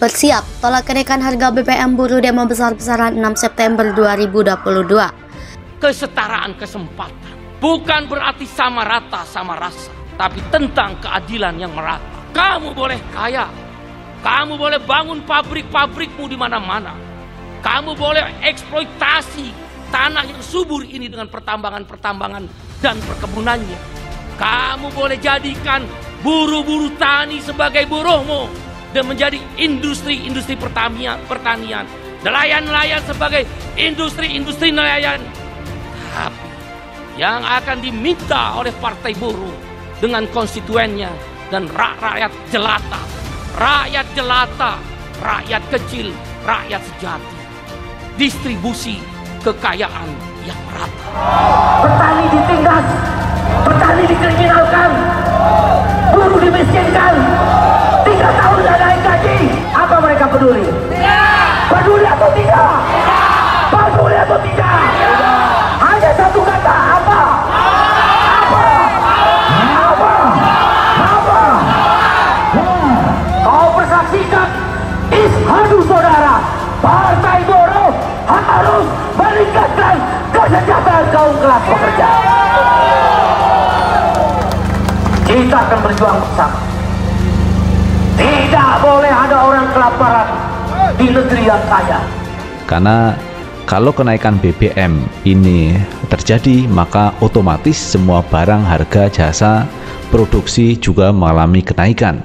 Bersiap tolak kenaikan harga BBM, buruh demo besar-besaran 6 September 2022. Kesetaraan kesempatan bukan berarti sama rata sama rasa, tapi tentang keadilan yang merata. Kamu boleh kaya, kamu boleh bangun pabrik-pabrikmu di mana-mana, kamu boleh eksploitasi tanah yang subur ini dengan pertambangan-pertambangan dan perkebunannya. Kamu boleh jadikan buruh-buruh tani sebagai buruhmu dan menjadi industri-industri pertanian, nelayan-nelayan sebagai industri-industri nelayan. Tapi yang akan diminta oleh partai buruh dengan konstituennya dan rakyat jelata, rakyat kecil, rakyat sejati, distribusi kekayaan yang merata. Petani ditindas, petani dikriminalkan, buruh dimiskinkan, 3 tahun tidak naik gaji. Apa mereka peduli? Peduli atau tidak? Peduli atau tidak? Hanya satu kata, apa? Kau persaksikan, ishadu saudara, partai buruh harus meningkatkan kesejahteraan kaum kelas pekerja. Kita akan berjuang bersama. Tidak boleh ada orang kelaparan di negeri yang kaya. Karena kalau kenaikan BBM ini terjadi, maka otomatis semua barang, harga, jasa, produksi juga mengalami kenaikan.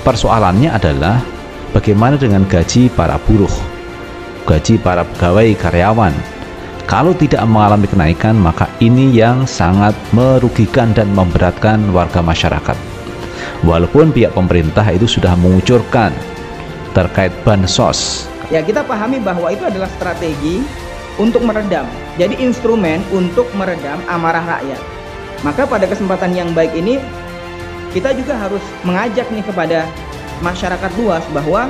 Persoalannya adalah bagaimana dengan gaji para buruh, gaji para pegawai karyawan. Kalau tidak mengalami kenaikan, maka ini yang sangat merugikan dan memberatkan warga masyarakat. Walaupun pihak pemerintah itu sudah mengucurkan terkait bansos. Ya, kita pahami bahwa itu adalah strategi untuk meredam. Jadi instrumen untuk meredam amarah rakyat. Maka pada kesempatan yang baik ini kita juga harus mengajak nih kepada masyarakat luas bahwa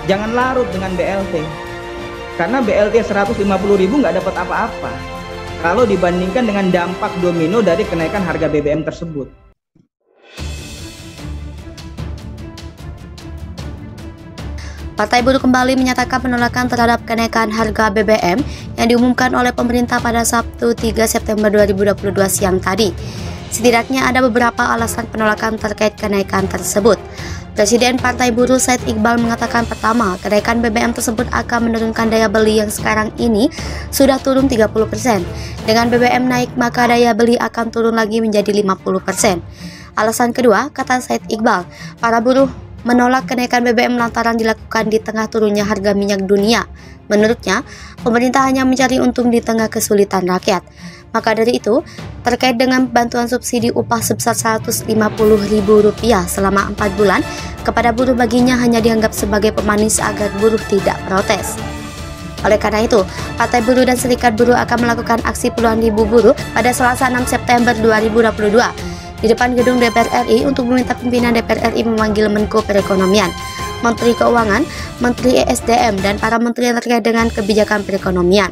jangan larut dengan BLT. Karena BLT 150.000 nggak dapat apa-apa kalau dibandingkan dengan dampak domino dari kenaikan harga BBM tersebut. Partai Buruh kembali menyatakan penolakan terhadap kenaikan harga BBM yang diumumkan oleh pemerintah pada Sabtu 3 September 2022 siang tadi. Setidaknya ada beberapa alasan penolakan terkait kenaikan tersebut. Presiden Partai Buruh Said Iqbal mengatakan, pertama, kenaikan BBM tersebut akan menurunkan daya beli yang sekarang ini sudah turun 30%. Dengan BBM naik, maka daya beli akan turun lagi menjadi 50%. Alasan kedua, kata Said Iqbal, para buruh menolak kenaikan BBM lantaran dilakukan di tengah turunnya harga minyak dunia. Menurutnya, pemerintah hanya mencari untung di tengah kesulitan rakyat. Maka dari itu, terkait dengan bantuan subsidi upah sebesar Rp150.000 selama 4 bulan kepada buruh, baginya hanya dianggap sebagai pemanis agar buruh tidak protes. Oleh karena itu, Partai Buruh dan Serikat Buruh akan melakukan aksi puluhan ribu buruh pada Selasa 6 September 2022 di depan gedung DPR RI untuk meminta pimpinan DPR RI memanggil Menko Perekonomian, Menteri Keuangan, Menteri ESDM, dan para menteri yang terkait dengan kebijakan perekonomian.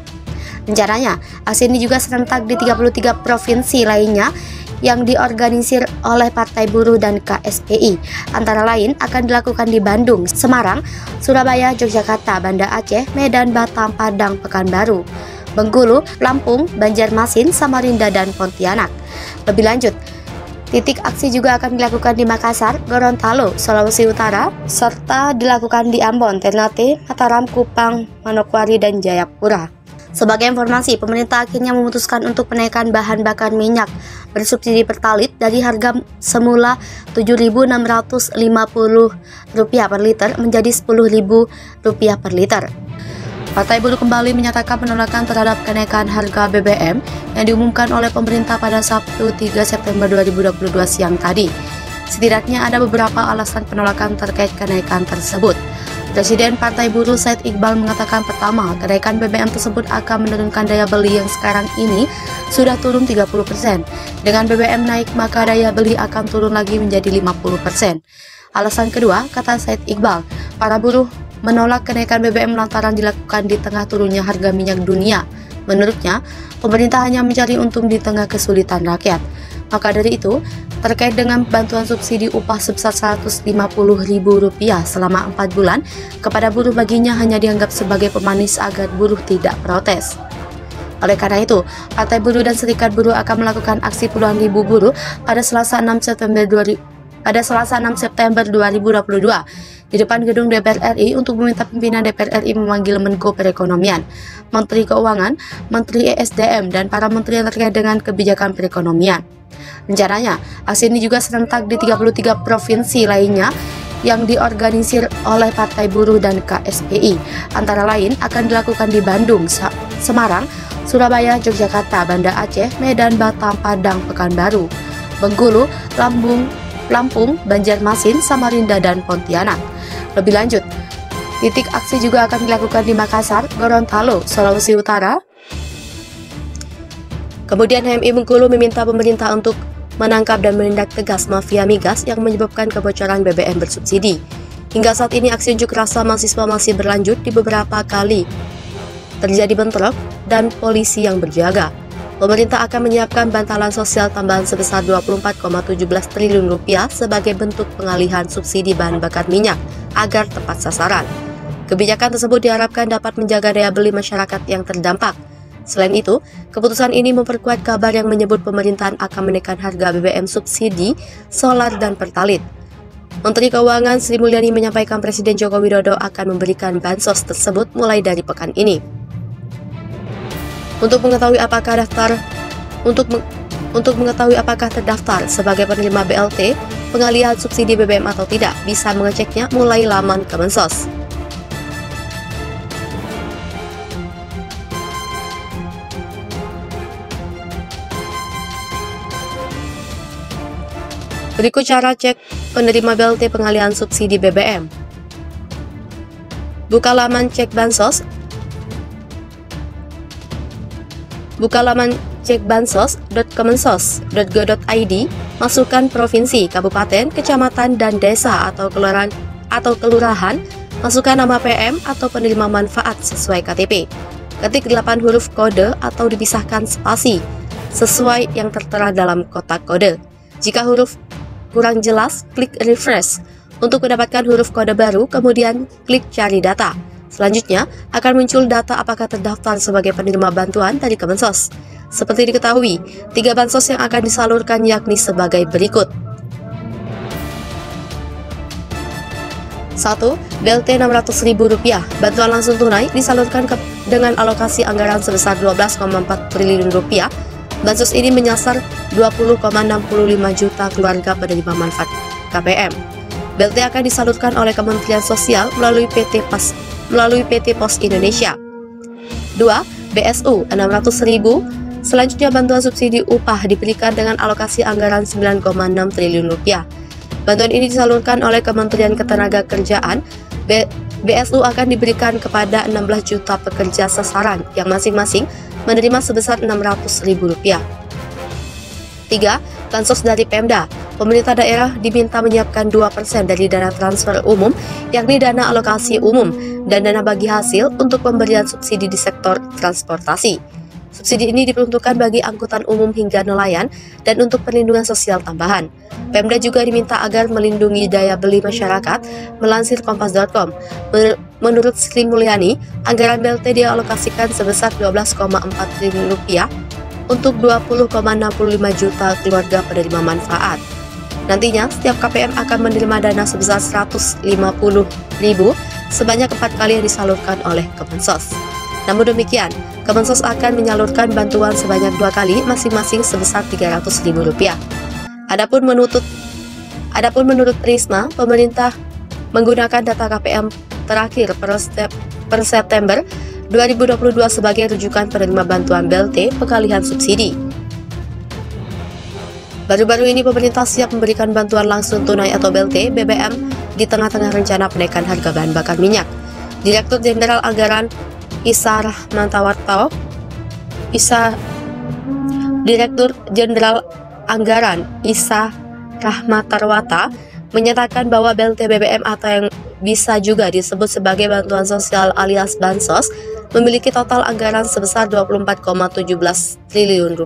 Rencananya, aksi ini juga serentak di 33 provinsi lainnya yang diorganisir oleh Partai Buruh dan KSPI. Antara lain akan dilakukan di Bandung, Semarang, Surabaya, Yogyakarta, Banda Aceh, Medan, Batam, Padang, Pekanbaru, Bengkulu, Lampung, Banjarmasin, Samarinda, dan Pontianak. Lebih lanjut, titik aksi juga akan dilakukan di Makassar, Gorontalo, Sulawesi Utara, serta dilakukan di Ambon, Ternate, Mataram, Kupang, Manokwari, dan Jayapura. Sebagai informasi, pemerintah akhirnya memutuskan untuk menaikkan bahan bakar minyak bersubsidi Pertalite dari harga semula Rp7.650 per liter menjadi Rp10.000 per liter. Partai Buruh kembali menyatakan penolakan terhadap kenaikan harga BBM yang diumumkan oleh pemerintah pada Sabtu 3 September 2022 siang tadi. Setidaknya ada beberapa alasan penolakan terkait kenaikan tersebut. Presiden Partai Buruh Said Iqbal mengatakan, pertama, kenaikan BBM tersebut akan menurunkan daya beli yang sekarang ini sudah turun 30%. Dengan BBM naik, maka daya beli akan turun lagi menjadi 50%. Alasan kedua, kata Said Iqbal, para buruh menolak kenaikan BBM lantaran dilakukan di tengah turunnya harga minyak dunia. Menurutnya, pemerintah hanya mencari untung di tengah kesulitan rakyat. Maka dari itu, terkait dengan bantuan subsidi upah sebesar Rp150.000 selama 4 bulan kepada buruh baginya hanya dianggap sebagai pemanis agar buruh tidak protes. Oleh karena itu, Partai Buruh dan Serikat Buruh akan melakukan aksi puluhan ribu buruh pada Selasa 6 September 2022 di depan gedung DPR RI untuk meminta pimpinan DPR RI memanggil Menko Perekonomian, Menteri Keuangan, Menteri ESDM, dan para menteri yang terkait dengan kebijakan perekonomian. Rencananya, aksi ini juga serentak di 33 provinsi lainnya yang diorganisir oleh Partai Buruh dan KSPI. Antara lain akan dilakukan di Bandung, Semarang, Surabaya, Yogyakarta, Banda Aceh, Medan, Batam, Padang, Pekanbaru, Bengkulu, Lampung, Banjarmasin, Samarinda, dan Pontianak. Lebih lanjut, titik aksi juga akan dilakukan di Makassar, Gorontalo, Sulawesi Utara. Kemudian HMI Bengkulu meminta pemerintah untuk menangkap dan menindak tegas mafia migas yang menyebabkan kebocoran BBM bersubsidi. Hingga saat ini aksi unjuk rasa mahasiswa masih berlanjut di beberapa kali terjadi bentrok dan polisi yang berjaga. Pemerintah akan menyiapkan bantalan sosial tambahan sebesar Rp24,17 triliun sebagai bentuk pengalihan subsidi bahan bakar minyak agar tepat sasaran. Kebijakan tersebut diharapkan dapat menjaga daya beli masyarakat yang terdampak. Selain itu, keputusan ini memperkuat kabar yang menyebut pemerintahan akan menekan harga BBM subsidi, solar, dan pertalit. Menteri Keuangan Sri Mulyani menyampaikan Presiden Joko Widodo akan memberikan bansos tersebut mulai dari pekan ini. Untuk mengetahui apakah terdaftar sebagai penerima BLT, pengalihan subsidi BBM atau tidak, bisa mengeceknya mulai laman Kemensos. Berikut cara cek penerima BLT pengalihan subsidi BBM. Buka laman cek bansos. Buka laman cekbansos.kemensos.go.id, masukkan provinsi, kabupaten, kecamatan, dan desa atau kelurahan, masukkan nama PM atau penerima manfaat sesuai KTP. Ketik 8 huruf kode atau dipisahkan spasi sesuai yang tertera dalam kotak kode. Jika huruf kurang jelas, klik refresh. Untuk mendapatkan huruf kode baru, kemudian klik cari data. Selanjutnya, akan muncul data apakah terdaftar sebagai penerima bantuan dari Kemensos. Seperti diketahui, 3 bansos yang akan disalurkan yakni sebagai berikut. 1. BLT Rp600.000. Bantuan langsung tunai disalurkan dengan alokasi anggaran sebesar Rp12,4 triliun. Bansos ini menyasar 20,65 juta keluarga penerima manfaat KPM. BLT akan disalurkan oleh Kementerian Sosial melalui PT Pos Indonesia. 2. BSU Rp600.000. Selanjutnya bantuan subsidi upah diberikan dengan alokasi anggaran Rp9,6 triliun. Bantuan ini disalurkan oleh Kementerian Ketenagakerjaan. BSU akan diberikan kepada 16 juta pekerja sasaran yang masing-masing menerima sebesar Rp600.000. 3. Bansos dari Pemda. Pemerintah daerah diminta menyiapkan 2% dari dana transfer umum, yakni dana alokasi umum dan dana bagi hasil untuk pemberian subsidi di sektor transportasi. Subsidi ini diperuntukkan bagi angkutan umum hingga nelayan dan untuk perlindungan sosial tambahan. Pemda juga diminta agar melindungi daya beli masyarakat. Melansir Kompas.com, menurut Sri Mulyani, anggaran BLT dialokasikan sebesar Rp12,4 triliun untuk 20,65 juta keluarga penerima manfaat. Nantinya, setiap KPM akan menerima dana sebesar Rp150.000 sebanyak 4 kali yang disalurkan oleh Kemensos. Namun demikian, Kemensos akan menyalurkan bantuan sebanyak 2 kali masing-masing sebesar Rp300.000. Adapun menurut Risma, pemerintah menggunakan data KPM terakhir per September 2022 sebagai rujukan penerima bantuan BLT pengalihan subsidi. Baru-baru ini pemerintah siap memberikan bantuan langsung tunai atau BLT BBM di tengah-tengah rencana penaikan harga bahan bakar minyak. Direktur Jenderal Anggaran Direktur Jenderal Anggaran Isa Rahmatarwata menyatakan bahwa BLT BBM atau yang bisa juga disebut sebagai bantuan sosial alias bansos memiliki total anggaran sebesar Rp24,17 triliun.